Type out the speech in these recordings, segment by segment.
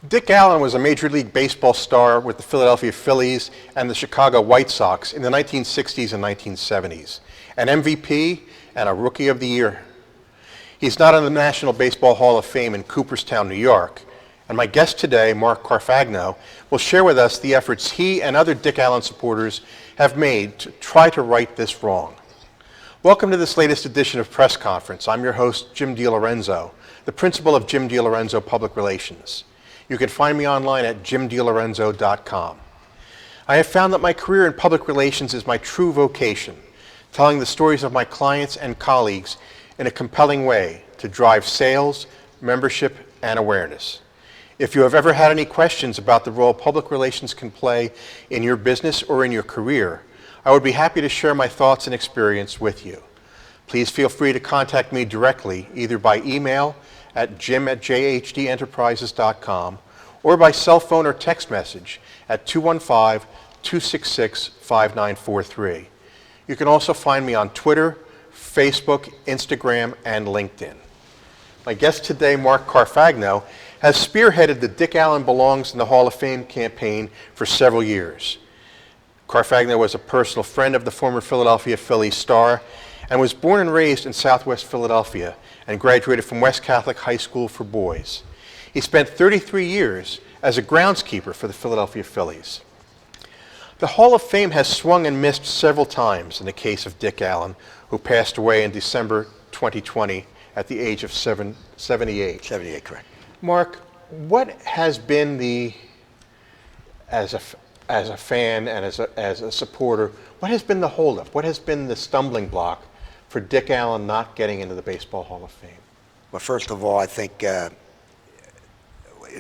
Dick Allen was a Major League Baseball star with the Philadelphia Phillies and the Chicago White Sox in the 1960s and 1970s, an MVP and a Rookie of the Year. He's not in the National Baseball Hall of Fame in Cooperstown, New York, and my guest today, Mark Carfagno, will share with us the efforts he and other Dick Allen supporters have made to try to right this wrong. Welcome to this latest edition of Press Conference. I'm your host, Jim DeLorenzo, the principal of Jim DeLorenzo Public Relations. You can find me online at jimdelorenzo.com. I have found that my career in public relations is my true vocation, telling the stories of my clients and colleagues in a compelling way to drive sales, membership, and awareness. If you have ever had any questions about the role public relations can play in your business or in your career, I would be happy to share my thoughts and experience with you. Please feel free to contact me directly, either by email at jim@jhdenterprises.com or by cell phone or text message at 215-266-5943. You can also find me on Twitter, Facebook, Instagram, and LinkedIn. My guest today, Mark Carfagno, has spearheaded the Dick Allen Belongs in the Hall of Fame campaign for several years. Carfagno was a personal friend of the former Philadelphia Phillies star and was born and raised in Southwest Philadelphia and graduated from West Catholic High School for Boys. He spent 33 years as a groundskeeper for the Philadelphia Phillies. The Hall of Fame has swung and missed several times in the case of Dick Allen, who passed away in December 2020 at the age of 78. 78, correct. Mark, what has been as a fan and as a supporter, what has been the holdup? What has been the stumbling block for Dick Allen not getting into the Baseball Hall of Fame? Well, first of all, I think the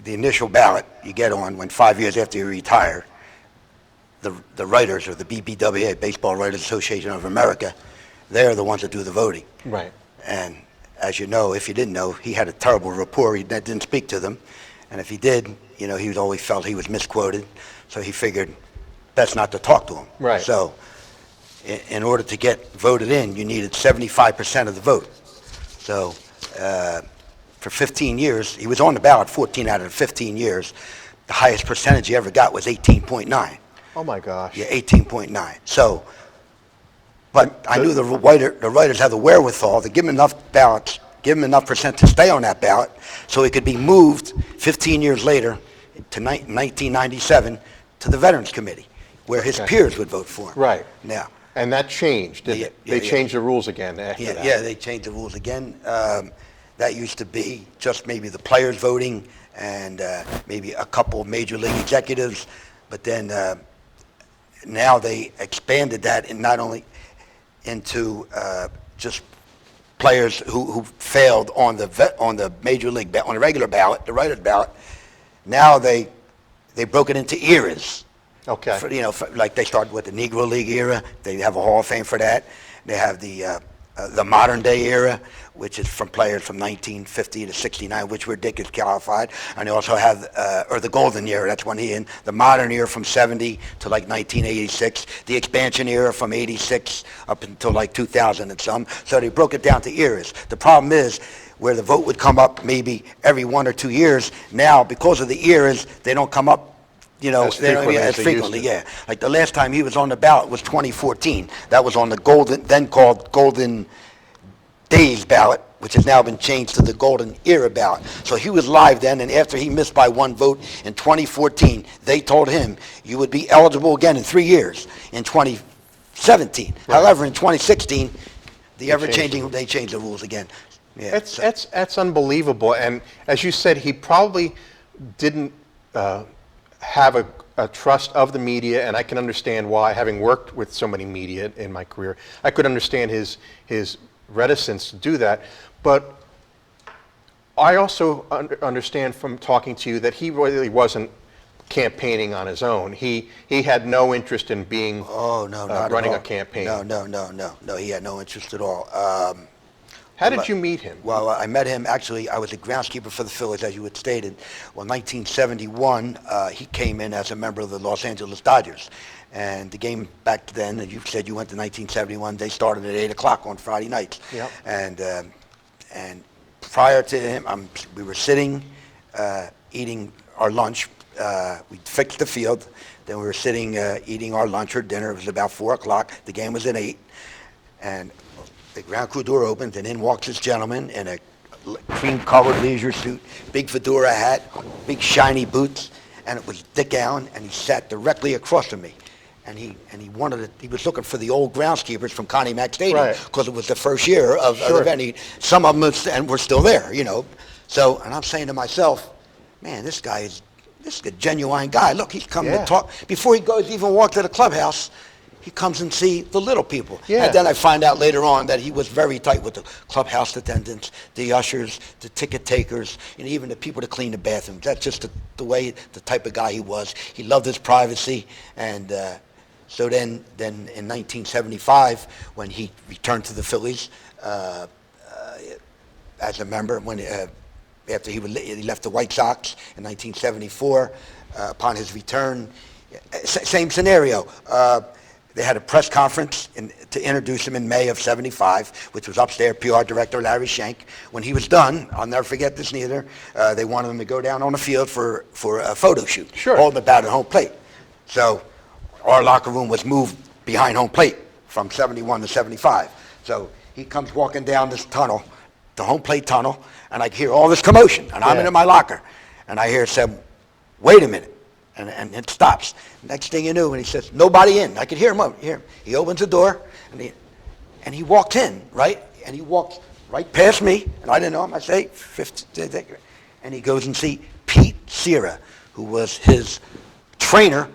initial ballot you get on when 5 years after you retire, the writers, or the BBWA, Baseball Writers Association of America, they're the ones that do the voting. Right. And as you know, if you didn't know, he had a terrible rapport. He didn't speak to them. And if he did, you know, he always felt he was misquoted. So he figured best not to talk to him. Right. So in order to get voted in, you needed 75% of the vote. So for 15 years, he was on the ballot 14 out of the 15 years. The highest percentage he ever got was 18.9. Oh my gosh. Yeah, 18.9. So, but I knew the writers had the wherewithal to give him enough ballots, give him enough percent to stay on that ballot, so he could be moved 15 years later to 1997 to the Veterans Committee, where his peers would vote for him. Right. Now. And that changed, didn't it? They changed the rules again after that. Yeah, they changed the rules again. That used to be just maybe the players voting and maybe a couple of major league executives, but then now they expanded that and not only into just players who failed on the major league on the regular ballot, the writer's ballot. Now they broke it into eras. Okay. Like they started with the Negro League era. They have a Hall of Fame for that. They have the modern day era, which is from players from 1950 to 69, which were Dick is qualified. And they also have, or the golden era, that's when he in, the modern era from 70 to like 1986, the expansion era from 86 up until like 2000 and some. So they broke it down to eras. The problem is, where the vote would come up maybe every 1 or 2 years, now because of the eras, they don't come up as frequently. Yeah. Like the last time he was on the ballot was 2014. That was on the then called Golden Days ballot, which has now been changed to the Golden Era ballot. So he was live then, and after he missed by one vote in 2014, they told him you would be eligible again in 3 years in 2017. Right. However, in 2016, they changed the rules again. Yeah, that's unbelievable. And as you said, he probably didn't have a trust of the media, and I can understand why, having worked with so many media in my career. I could understand his reticence to do that, but I also understand from talking to you that he really wasn't campaigning on his own. He had no interest in being running a campaign. No, he had no interest at all. How did you meet him? Well, I met him, actually, I was a groundskeeper for the Phillies, as you had stated. Well, 1971, he came in as a member of the Los Angeles Dodgers. And the game back then, and you said you went to 1971, they started at 8 o'clock on Friday nights. Yep. And prior to him, we were sitting, eating our lunch. We fixed the field. Then we were sitting eating our lunch or dinner. It was about 4 o'clock. The game was at 8. And the ground crew door opens, and in walks this gentleman in a cream-colored leisure suit, big fedora hat, big shiny boots, and it was Dick Allen, and he sat directly across from me. And he was looking for the old groundskeepers from Connie Mack Stadium because it was the first year of the event. Some of them were still there, you know. So, and I'm saying to myself, man, this is a genuine guy. Look, he's coming to talk. Before he goes even walk to the clubhouse, he comes and see the little people. Yeah. And then I find out later on that he was very tight with the clubhouse attendants, the ushers, the ticket takers, and even the people to clean the bathrooms. That's just the type of guy he was. He loved his privacy. And so then in 1975, when he returned to the Phillies as a member, after he left the White Sox in 1974, upon his return, same scenario. They had a press conference to introduce him in May of 75, which was upstairs, PR director Larry Schenk. When he was done, I'll never forget this neither, they wanted him to go down on the field for a photo shoot, holding the bat at home plate. So our locker room was moved behind home plate from 71 to 75. So he comes walking down this tunnel, the home plate tunnel, and I hear all this commotion, and I'm in my locker. And I hear said, wait a minute. And it stops. Next thing you knew, and he says, nobody in. I could hear him over here. He opens the door, and he walked in, right? And he walks right past me, and I didn't know him. I say, 50, and he goes and see Pete Sierra, who was his trainer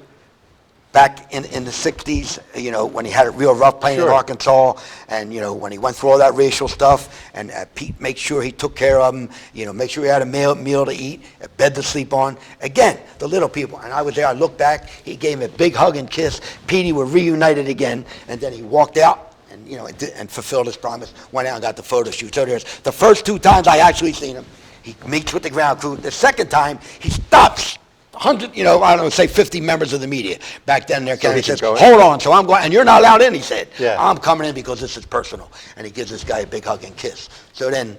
back in the 60s, you know, when he had it real rough playing in Arkansas, and, you know, when he went through all that racial stuff, and Pete made sure he took care of him, you know, make sure he had a meal to eat, a bed to sleep on. Again, the little people. And I was there, I looked back, he gave him a big hug and kiss. Petey were reunited again, and then he walked out, and, you know, and fulfilled his promise, went out and got the photo shoot. So there's the first 2 times I actually seen him, he meets with the ground crew. The second time, he stops 100, you know, I don't know, say 50 members of the media. Back then, he says, hold on, so I'm going, and you're not allowed in, he said. I'm coming in because this is personal. And he gives this guy a big hug and kiss. So then,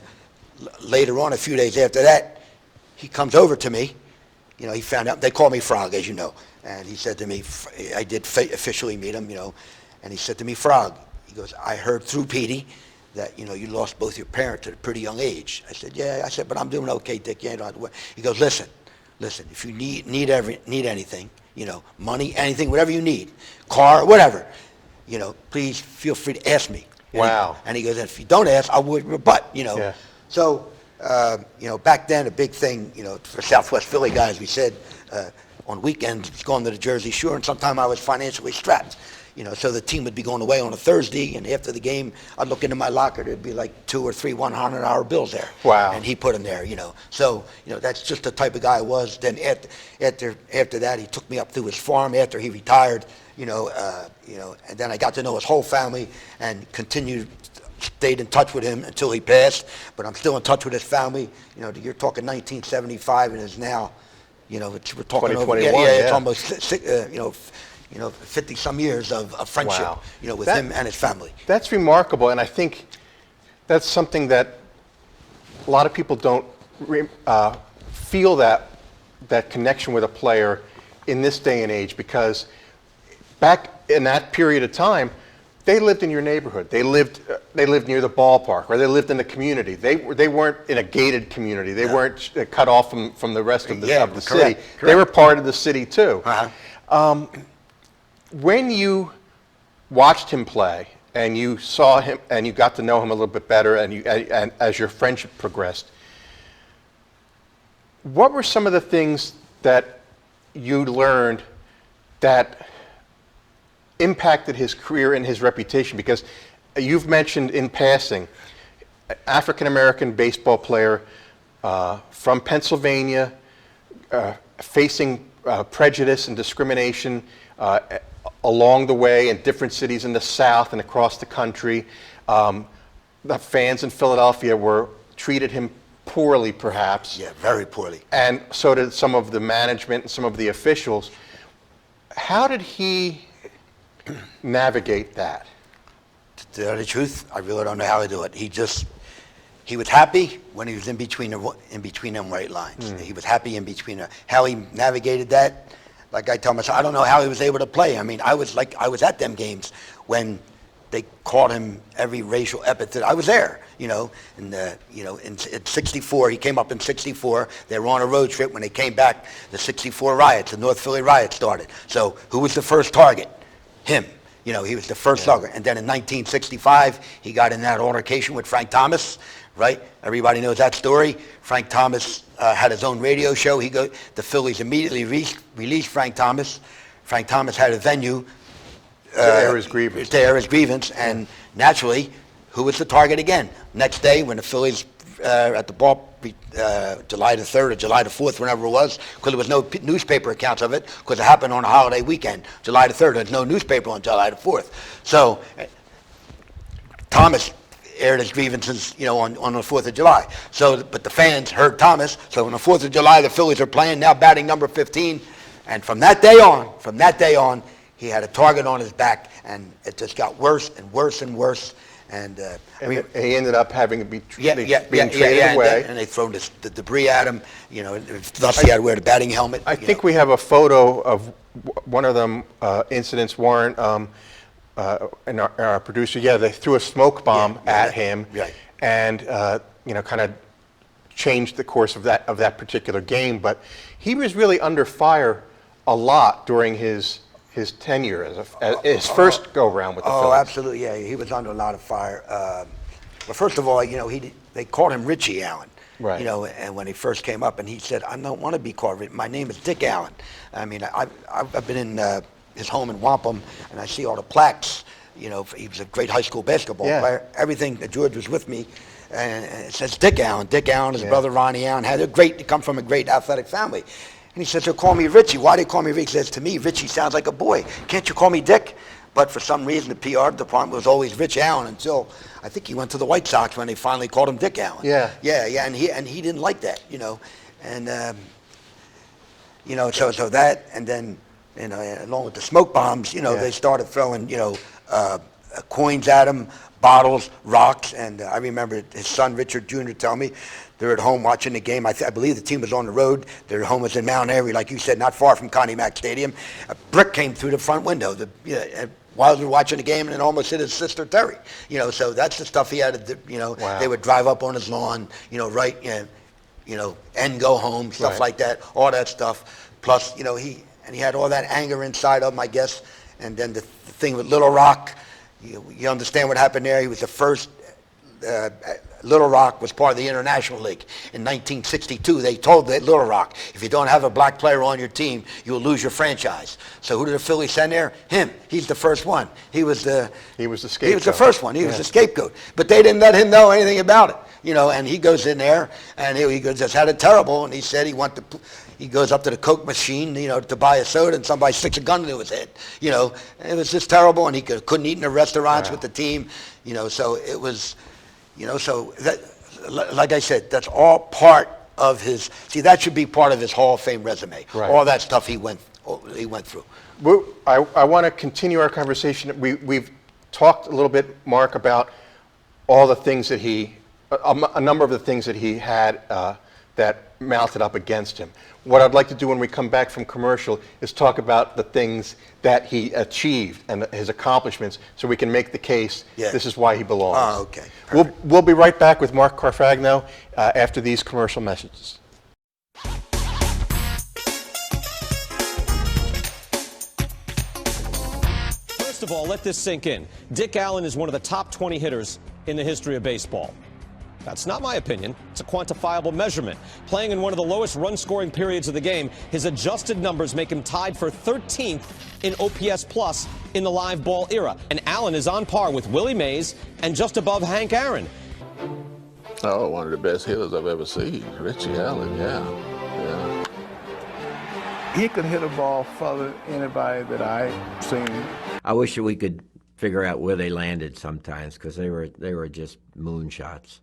later on, a few days after that, he comes over to me. You know, he found out, they call me Frog, as you know. And he said to me, I did officially meet him, you know, and he said to me, Frog, he goes, I heard through Petey that, you know, you lost both your parents at a pretty young age. I said, yeah. I said, but I'm doing okay, Dick. You ain't on the way. He goes, listen, if you need anything, you know, money, anything, whatever you need, car, whatever, you know, please feel free to ask me. And he goes, and if you don't ask, I would rebut, you know. So, you know, back then, a big thing, you know, for Southwest Philly guys, we said on weekends, was going to the Jersey Shore, and sometime I was financially strapped. You know, so the team would be going away on a Thursday, and after the game, I'd look into my locker. There'd be like 2 or 3 $100 bills there. Wow! And he put them there. You know, so you know that's just the type of guy I was. Then after that, he took me up to his farm after he retired. You know, and then I got to know his whole family and stayed in touch with him until he passed. But I'm still in touch with his family. You know, you're talking 1975, and it's now, you know, we're talking over. It's almost you know, 50-some years of friendship, you know, with him and his family. That's remarkable, and I think that's something that a lot of people don't feel that connection with a player in this day and age, because back in that period of time, they lived in your neighborhood. They lived near the ballpark, or they lived in the community. They weren't in a gated community. They weren't cut off from the rest of the city. They were part of the city too. When you watched him play and you saw him and you got to know him a little bit better, and as your friendship progressed, what were some of the things that you learned that impacted his career and his reputation? Because you've mentioned in passing, African-American baseball player from Pennsylvania, facing prejudice and discrimination along the way in different cities in the South and across the country. The fans in Philadelphia treated him poorly, perhaps. Yeah, very poorly. And so did some of the management and some of the officials. How did he navigate that? To tell the truth, I really don't know how to do it. He was happy when he was in between them white lines. He was happy in between. How he navigated that, like I tell myself, I don't know how he was able to play. I mean, I was at them games when they called him every racial epithet. I was there, in 64. He came up in 64. They were on a road trip. When they came back, the 64 riots, the North Philly riots started. So who was the first target? Him. He was the first slugger. And then in 1965, he got in that altercation with Frank Thomas, right? Everybody knows that story. Frank Thomas had his own radio show. The Phillies immediately released Frank Thomas. Frank Thomas had a venue to air his grievance. And naturally, who was the target again? Next day, when the Phillies at the ball, July the 3rd or July the 4th, whenever it was, because there was no newspaper accounts of it, because it happened on a holiday weekend, July the 3rd. There's no newspaper on July the 4th. So Thomas aired his grievances, on the 4th of July. So, but the fans heard Thomas. So on the 4th of July, the Phillies are playing, now batting number 15. And from that day on, he had a target on his back, and it just got worse and worse and worse. And he ended up having to be being traded away. And they thrown the debris at him. Thus he had to wear the batting helmet. I think we have a photo of one of them incidents, Warren, and our producer. Yeah, they threw a smoke bomb at him, and kind of changed the course of that particular game. But he was really under fire a lot during his tenure as his first go-round with the Phillies. Oh, absolutely, yeah. He was under a lot of fire. But first of all, they called him Richie Allen. Right. And when he first came up, and he said, "I don't want to be called Richie. My name is Dick Allen." I mean, I've been in his home in Wampum, and I see all the plaques. He was a great high school basketball player. Everything. George was with me, and it says Dick Allen. Dick Allen, his brother Ronnie Allen, they come from a great athletic family. And he says, they'll call me Richie. Why do they call me Richie? He says, to me, Richie sounds like a boy. Can't you call me Dick? But for some reason, the PR department was always Rich Allen until I think he went to the White Sox when they finally called him Dick Allen. Yeah. And he didn't like that, And, so that, and then, along with the smoke bombs, they started throwing, coins at him, bottles, rocks, and I remember his son Richard Jr. tell me they're at home watching the game. I believe the team was on the road. Their home was in Mount Airy, like you said, not far from Connie Mack Stadium. A brick came through the front window while they were watching the game, and it almost hit his sister Terry. So that's the stuff he had to do. Wow. They would drive up on his lawn, and go home, stuff like that, all that stuff. Plus, he had all that anger inside of him, I guess. And then the thing with Little Rock. You understand what happened there? He was the first. Little Rock was part of the International League. In 1962, they told Little Rock, if you don't have a black player on your team, you'll lose your franchise. So who did the Phillies send there? Him. He's the first one. He was the scapegoat. He was the first one. He was the scapegoat. But they didn't let him know anything about it. And he goes in there, and he just had it terrible, and he said he goes up to the Coke machine, to buy a soda, and somebody sticks a gun to his head. It was just terrible, and he couldn't eat in the restaurants with the team. So it was, so that, like I said, that's all part of his. See, that should be part of his Hall of Fame resume. Right. All that stuff he went through. I want to continue our conversation. We've talked a little bit, Mark, about all the things that a number of the things that he had that mounted up against him. What I'd like to do when we come back from commercial is talk about the things that he achieved and his accomplishments, so we can make the case this is why he belongs. Oh, okay. We'll be right back with Mark Carfagno after these commercial messages. First of all, let this sink in. Dick Allen is one of the top 20 hitters in the history of baseball. That's not my opinion. It's a quantifiable measurement. Playing in one of the lowest run-scoring periods of the game, his adjusted numbers make him tied for 13th in OPS plus in the live ball era. And Allen is on par with Willie Mays and just above Hank Aaron. Oh, one of the best hitters I've ever seen. Richie Allen, yeah. He could hit a ball further than anybody that I've seen. I wish that we could figure out where they landed sometimes, because they were just moonshots.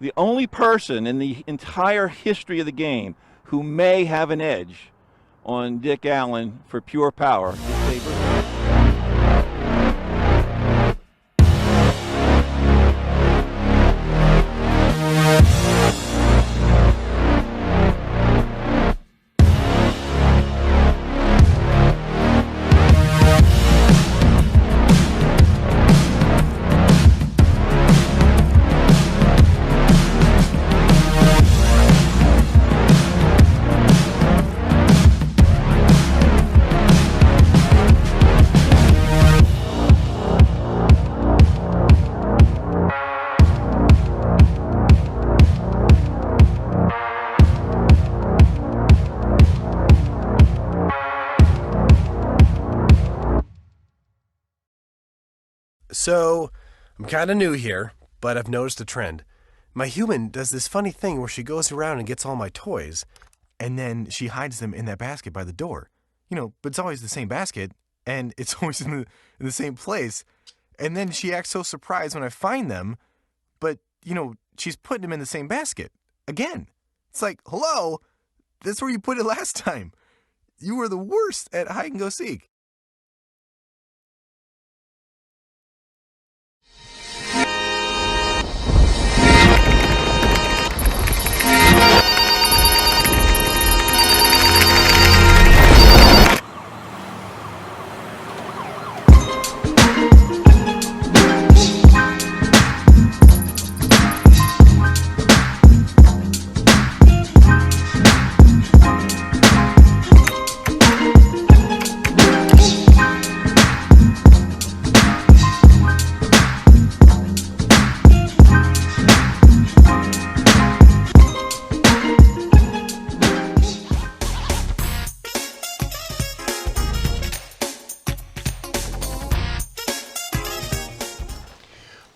The only person in the entire history of the game who may have an edge on Dick Allen for pure power is Babe Ruth. So, I'm kind of new here, but I've noticed a trend. My human does this funny thing where she goes around and gets all my toys, and then she hides them in that basket by the door. But it's always the same basket, and it's always in the same place. And then she acts so surprised when I find them, but, she's putting them in the same basket. Again. It's like, hello, that's where you put it last time. You were the worst at hide and go seek.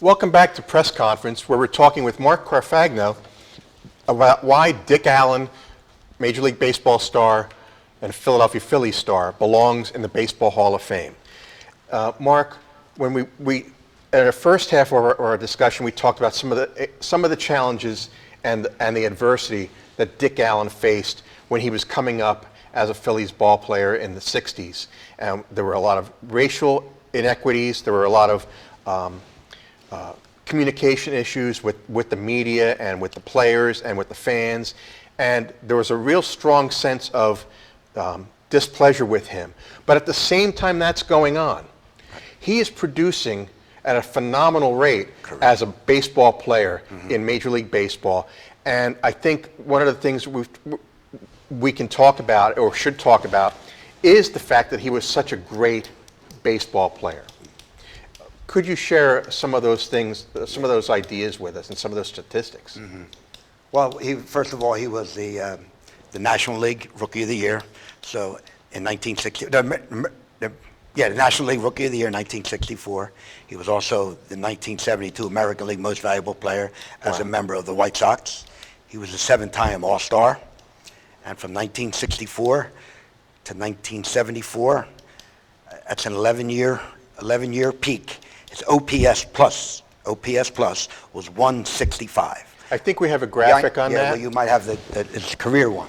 Welcome back to Press Conference, where we're talking with Mark Carfagno about why Dick Allen, Major League Baseball star and Philadelphia Phillies star, belongs in the Baseball Hall of Fame. Mark, when we in the first half of our discussion, we talked about some of the challenges and the adversity that Dick Allen faced when he was coming up as a Phillies ball player in the 60s. There were a lot of racial inequities. There were a lot of communication issues with the media and with the players and with the fans, and there was a real strong sense of displeasure with him. But at the same time that's going on, he is producing at a phenomenal rate as a baseball player in Major League Baseball. And I think one of the things we can talk about, or should talk about, is the fact that he was such a great baseball player. Could you share some of those things, some of those ideas with us, and some of those statistics? Well, first of all, he was the National League Rookie of the Year. So in 1960, the National League Rookie of the Year in 1964. He was also the 1972 American League Most Valuable Player as a member of the White Sox. He was a 7-time All-Star. And from 1964 to 1974, that's an 11-year peak. His OPS plus was 165. I think we have a graphic on that. Yeah, well, you might have his career one.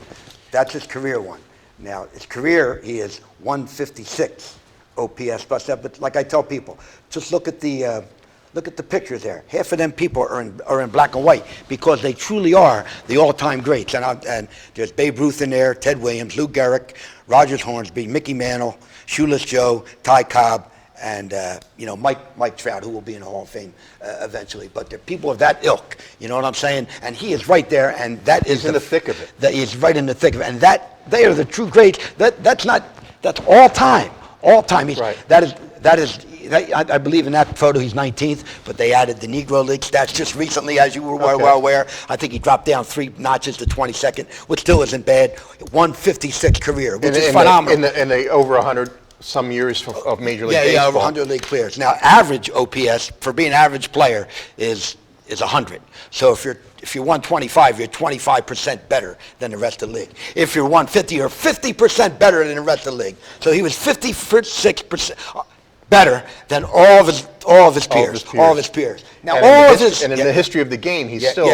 That's his career one. Now, his career, he is 156 OPS plus. But like I tell people, just look at the pictures there. Half of them people are in black and white because they truly are the all-time greats. And there's Babe Ruth in there, Ted Williams, Lou Gehrig, Rogers Hornsby, Mickey Mantle, Shoeless Joe, Ty Cobb, and Mike Trout, who will be in the Hall of Fame eventually. But they're people of that ilk, you know what I'm saying? And he is right there, and that is in the thick of it. He's right in the thick of it, and they are the true greats. That's all time, all time. Right. That is. I believe in that photo he's 19th, but they added the Negro League stats just recently, as you were well aware. I think he dropped down 3 notches to 22nd, which still isn't bad. 156 career, which is phenomenal. In the over 100 some years of Major League Baseball. Yeah, over 100 league players. Now, average OPS for being an average player is 100. So if you're 125, you're 25% better than the rest of the league. If you're 150, you're 50% better than the rest of the league. So he was 56% better than all of his peers. Now, in the history of the game, he's still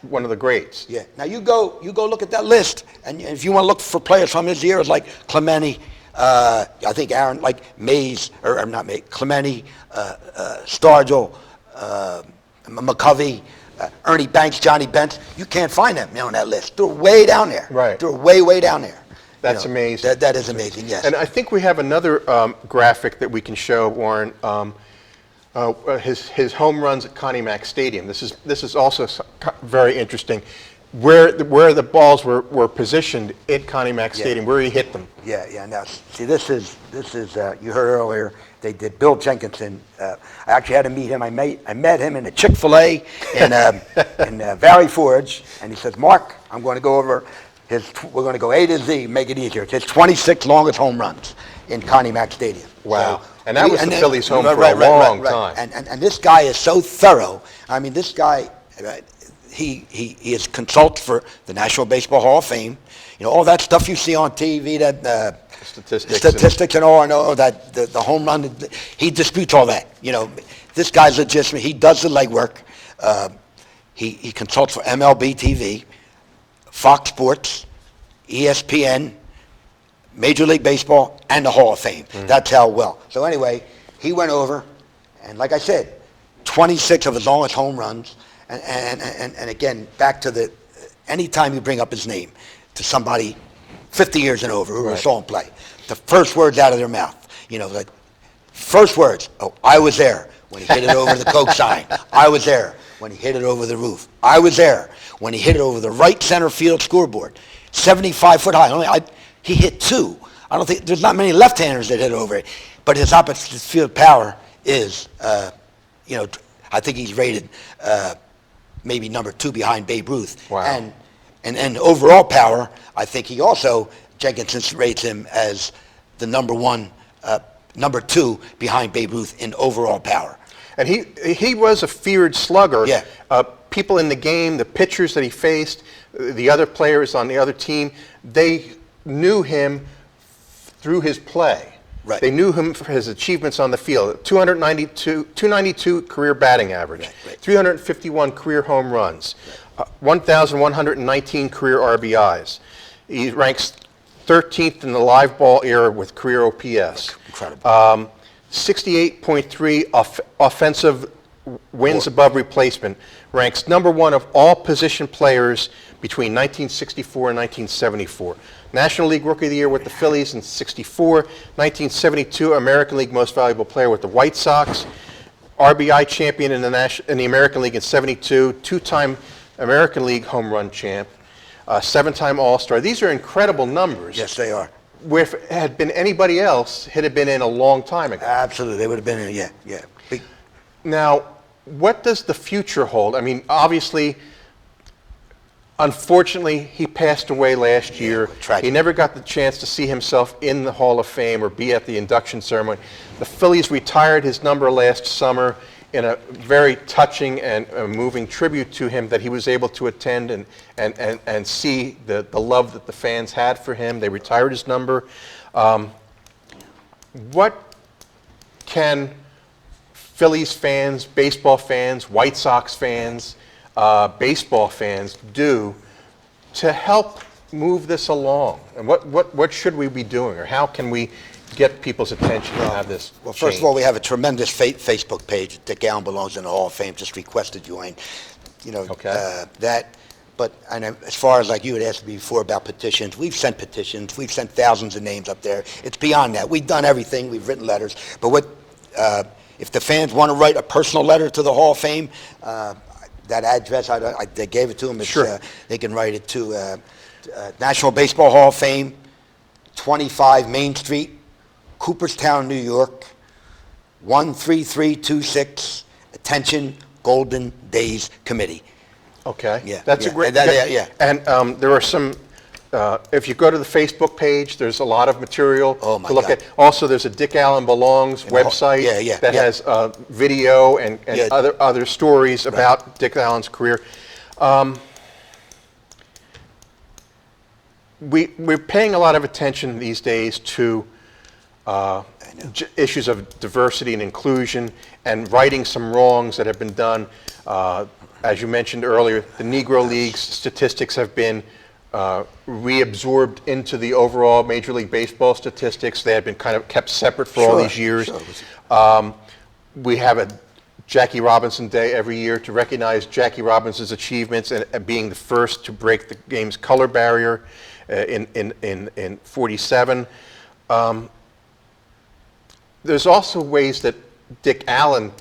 one of the greats. Yeah. Now you go look at that list, and if you want to look for players from his years like Clemente, I think Aaron, like Mays, or not Mays, Clemente, Stargell, McCovey, Ernie Banks, Johnny Bench, you can't find them on that list. They're way down there. Right. They're way down there. That's amazing. That is amazing, yes. And I think we have another graphic that we can show, Warren. His home runs at Connie Mack Stadium. This is also very interesting. Where the balls were positioned at Connie Mack Stadium, where he hit them. Yeah. Now, see, this is you heard earlier. They did Bill Jenkinson. I actually had to meet him. I met him in a Chick-fil-A in Valley Forge, and he says, "Mark, I'm going to go over we're going to go A to Z, make it easier. It's his 26 longest home runs in Connie Mack Stadium." Wow. So, And that was the Phillies' home for a long time. And this guy is so thorough. I mean, this guy, he is consults for the National Baseball Hall of Fame. You know, all that stuff you see on TV, that statistics and all, that the home run, he disputes all that. You know, this guy's legitimate. He does the legwork. He consults for MLB TV, Fox Sports, ESPN, Major League Baseball, and the Hall of Fame. That's how well. So anyway, he went over, and like I said, 26 of his longest home runs. And again, back to the, anytime you bring up his name to somebody 50 years and over who saw him play, the first words out of their mouth, you know, like, first words, oh, I was there when he hit it over the Coke sign. I was there when he hit it over the roof. I was there when he hit it over the right center field scoreboard, 75 foot high. He hit 2. I don't think, there's not many left-handers that hit over it, but his opposite field power is, you know, I think he's rated maybe number 2 behind Babe Ruth. Wow. And overall power, I think he also, Jenkinson rates him as the number 2 behind Babe Ruth in overall power. And he was a feared slugger. Yeah. People in the game, the pitchers that he faced, the other players on the other team, they knew him through his play. Right. They knew him for his achievements on the field. 292 career batting average, 351 career home runs, 1,119 career RBIs. He ranks 13th in the live ball era with career OPS. Incredible. 68.3 offensive wins above replacement, ranks number 1 of all position players between 1964 and 1974. National League Rookie of the Year with the Phillies in 64, 1972 American League Most Valuable Player with the White Sox, RBI champion in the American League in 72, 2-time American League home run champ, 7-time All-Star. These are incredible numbers. Yes, they are. Where if it had been anybody else, it had been in a long time ago. Absolutely, they would have been in, yeah. Now, what does the future hold? I mean, obviously, unfortunately, he passed away last year. Tragic. He never got the chance to see himself in the Hall of Fame or be at the induction ceremony. The Phillies retired his number last summer in a very touching and moving tribute to him that he was able to attend and see the love that the fans had for him. They retired his number. What can Phillies fans, baseball fans, White Sox fans, baseball fans do to help move this along? And what should we be doing, or how can we get people's attention to have this Well, first of all, we have a tremendous Facebook page. Dick Allen belongs in the Hall of Fame. Just requested join. You know, that. But as far as like you had asked me before about petitions, we've sent petitions. We've sent thousands of names up there. It's beyond that. We've done everything. We've written letters. But if the fans want to write a personal letter to the Hall of Fame, that address, they gave it to them. Sure. They can write it to National Baseball Hall of Fame, 25 Main Street, Cooperstown, New York, 13326. Attention, Golden Days Committee. Okay. Yeah. That's a great. And there are some. If you go to the Facebook page, there's a lot of material to look at. Also, there's a Dick Allen Belongs website that has video and other stories about Dick Allen's career. We're paying a lot of attention these days to issues of diversity and inclusion and righting some wrongs that have been done. As you mentioned earlier, the Negro League's statistics have been reabsorbed into the overall Major League Baseball statistics. They have been kind of kept separate for all these years. We have a Jackie Robinson Day every year to recognize Jackie Robinson's achievements and being the first to break the game's color barrier in 47. There's also ways that Dick Allen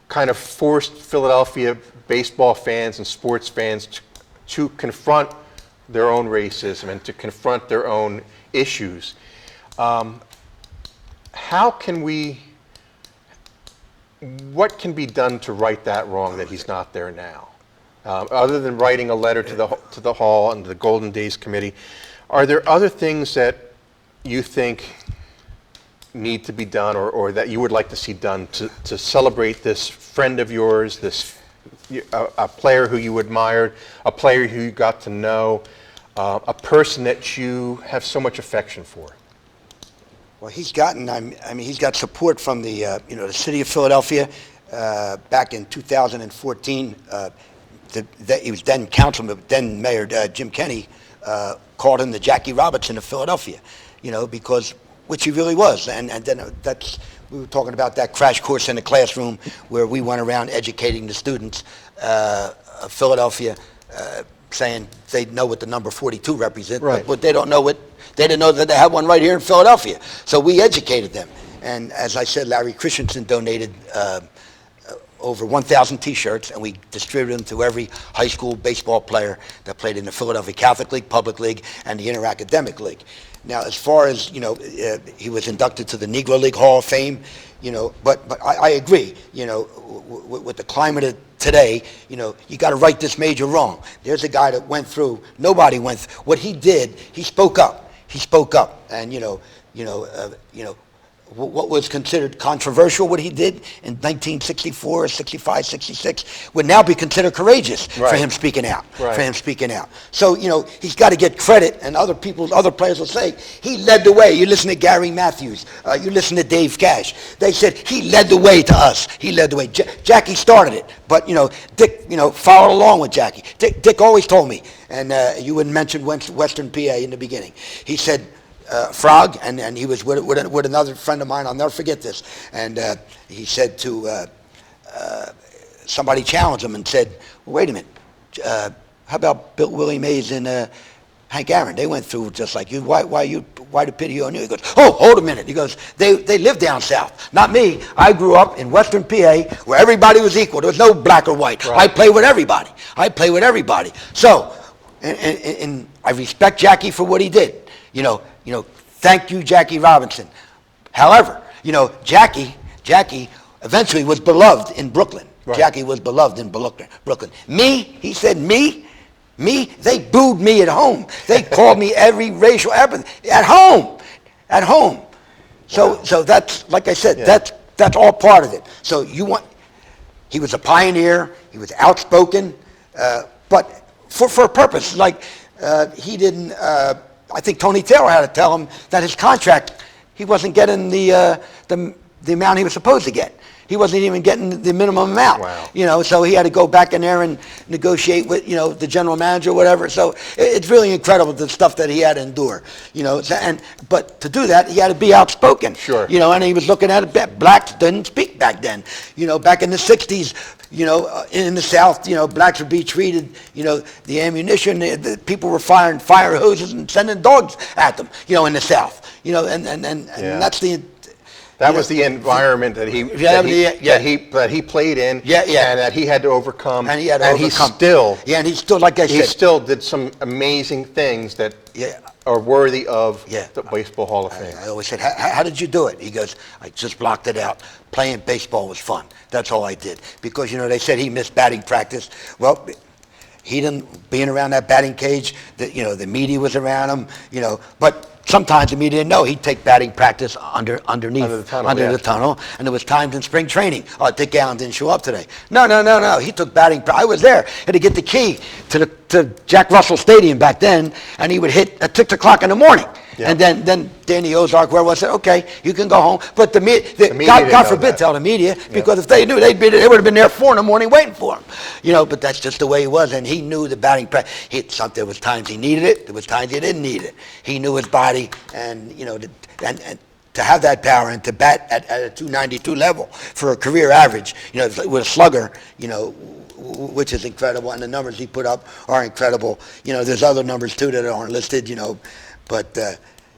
kind of forced Philadelphia baseball fans and sports fans to confront their own racism and to confront their own issues. What can be done to right that wrong that he's not there now? Other than writing a letter to the Hall and the Golden Days Committee, are there other things that you think need to be done, or that you would like to see done to celebrate this friend of yours, this a player who you admired, a player who you got to know, a person that you have so much affection for? Well, he's gotten, I mean, he's got support from the, the city of Philadelphia back in 2014. He was then councilman, then Mayor Jim Kenney called him the Jackie Robinson of Philadelphia, because, which he really was. And then we were talking about that crash course in the classroom where we went around educating the students of Philadelphia, saying they know what the number 42 represents, right, but they don't know they didn't know that they had one right here in Philadelphia. So we educated them. And as I said, Larry Christensen donated over 1,000 T-shirts, and we distributed them to every high school baseball player that played in the Philadelphia Catholic League, Public League, and the Interacademic League. Now, as far as, he was inducted to the Negro League Hall of Fame, but I agree, with the climate of today, you got to right this major wrong. There's a guy that went through, nobody went through. What he did, he spoke up. And, what was considered controversial, what he did in 1964, 65, 66, would now be considered courageous for him speaking out. So, he's got to get credit, and other players will say, he led the way. You listen to Gary Matthews, you listen to Dave Cash. They said, he led the way to us. He led the way. Jackie started it, but, Dick, followed along with Jackie. Dick always told me, and you had mentioned Western PA in the beginning. He said, Frog, and he was with another friend of mine, I'll never forget this, and he said to, somebody challenged him and said, well, wait a minute, how about Willie Mays and Hank Aaron? They went through just like you. Why the pity on you? He goes, oh, hold a minute. He goes, they live down south. Not me. I grew up in Western PA where everybody was equal. There was no black or white. Right. I play with everybody. So, and I respect Jackie for what he did. Thank you, Jackie Robinson. However, Jackie eventually was beloved in Brooklyn. Right. Jackie was beloved in Brooklyn. Me, he said, me, they booed me at home. They called me every racial epithet at home. So, wow. So that's, like I said, that's all part of it. So he was a pioneer. He was outspoken, but for a purpose. Like he didn't. I think Tony Taylor had to tell him that his contract, he wasn't getting the amount he was supposed to get. He wasn't even getting the minimum amount. Wow. So he had to go back in there and negotiate with, the general manager or whatever. So it's really incredible the stuff that he had to endure. But to do that, he had to be outspoken. Sure. And he was looking at it. Blacks didn't speak back then. Back in the 60s, in the South, blacks would be treated, the ammunition, the people were firing fire hoses and sending dogs at them, in the South, and that's the. That was the environment that he played in, and that he had to overcome. And he still, like I said, he still did some amazing things that are worthy of the Baseball Hall of Fame. I always said, how did you do it? He goes, I just blocked it out. Playing baseball was fun. That's all I did. Because, they said he missed batting practice. Well, he didn't, being around that batting cage, the media was around him, but sometimes the media didn't know. He'd take batting practice underneath, under the tunnel, and there was times in spring training. Oh, Dick Allen didn't show up today. No. He took batting practice. I was there. Had to get the key to Jack Russell Stadium back then, and he would hit at 6 o'clock in the morning. Yeah. And then Danny Ozark, where was it? Okay, you can go home. But the media God forbid, tell the media, because if they knew, they would have been there 4 in the morning waiting for him. But that's just the way he was, and he knew the batting practice. There was times he needed it. There was times he didn't need it. He knew his body, and and to have that power and to bat at a 292 level for a career average, with a slugger, which is incredible, and the numbers he put up are incredible. There's other numbers too that aren't listed, but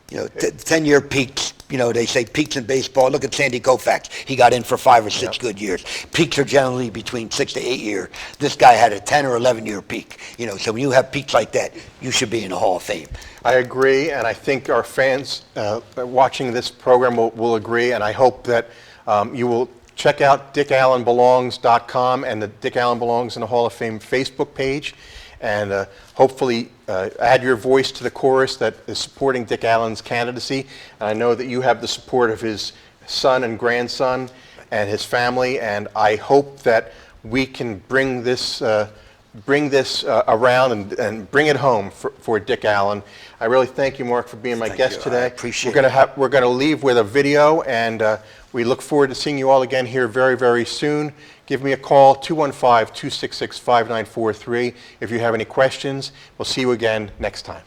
10-year peaks. They say peaks in baseball. Look at Sandy Koufax. He got in for 5 or 6 good years. Peaks are generally between 6 to 8 years. This guy had a 10 or 11-year peak. So when you have peaks like that, you should be in the Hall of Fame. I agree, and I think our fans watching this program will agree, and I hope that you will check out DickAllenBelongs.com and the Dick Allen Belongs in the Hall of Fame Facebook page. and hopefully add your voice to the chorus that is supporting Dick Allen's candidacy. And I know that you have the support of his son and grandson and his family, and I hope that we can bring this around and bring it home for Dick Allen. I really thank you, Mark, for being my guest today. I appreciate We're going to leave with a video, and we look forward to seeing you all again here very, very soon. Give me a call, 215-266-5943, if you have any questions. We'll see you again next time.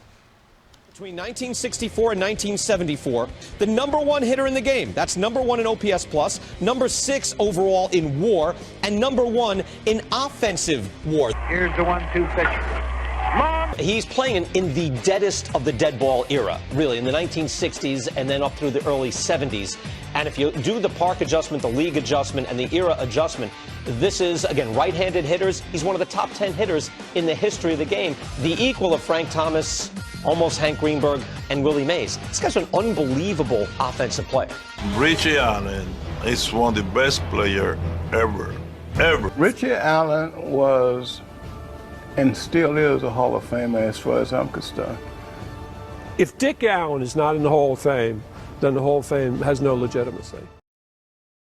Between 1964 and 1974, the #1 hitter in the game. That's #1 in OPS plus, #6 overall in WAR, and #1 in offensive WAR. Here's the 1-2 pitch. He's playing in the deadest of the dead ball era, really, in the 1960s and then up through the early 70s. And if you do the park adjustment, the league adjustment, and the era adjustment, this is, again, right-handed hitters. He's one of the top 10 hitters in the history of the game, the equal of Frank Thomas, almost Hank Greenberg, and Willie Mays. This guy's an unbelievable offensive player. Richie Allen is one of the best players ever. Richie Allen was and still is a Hall of Famer as far as I'm concerned. If Dick Allen is not in the Hall of Fame, then the Hall of Fame has no legitimacy.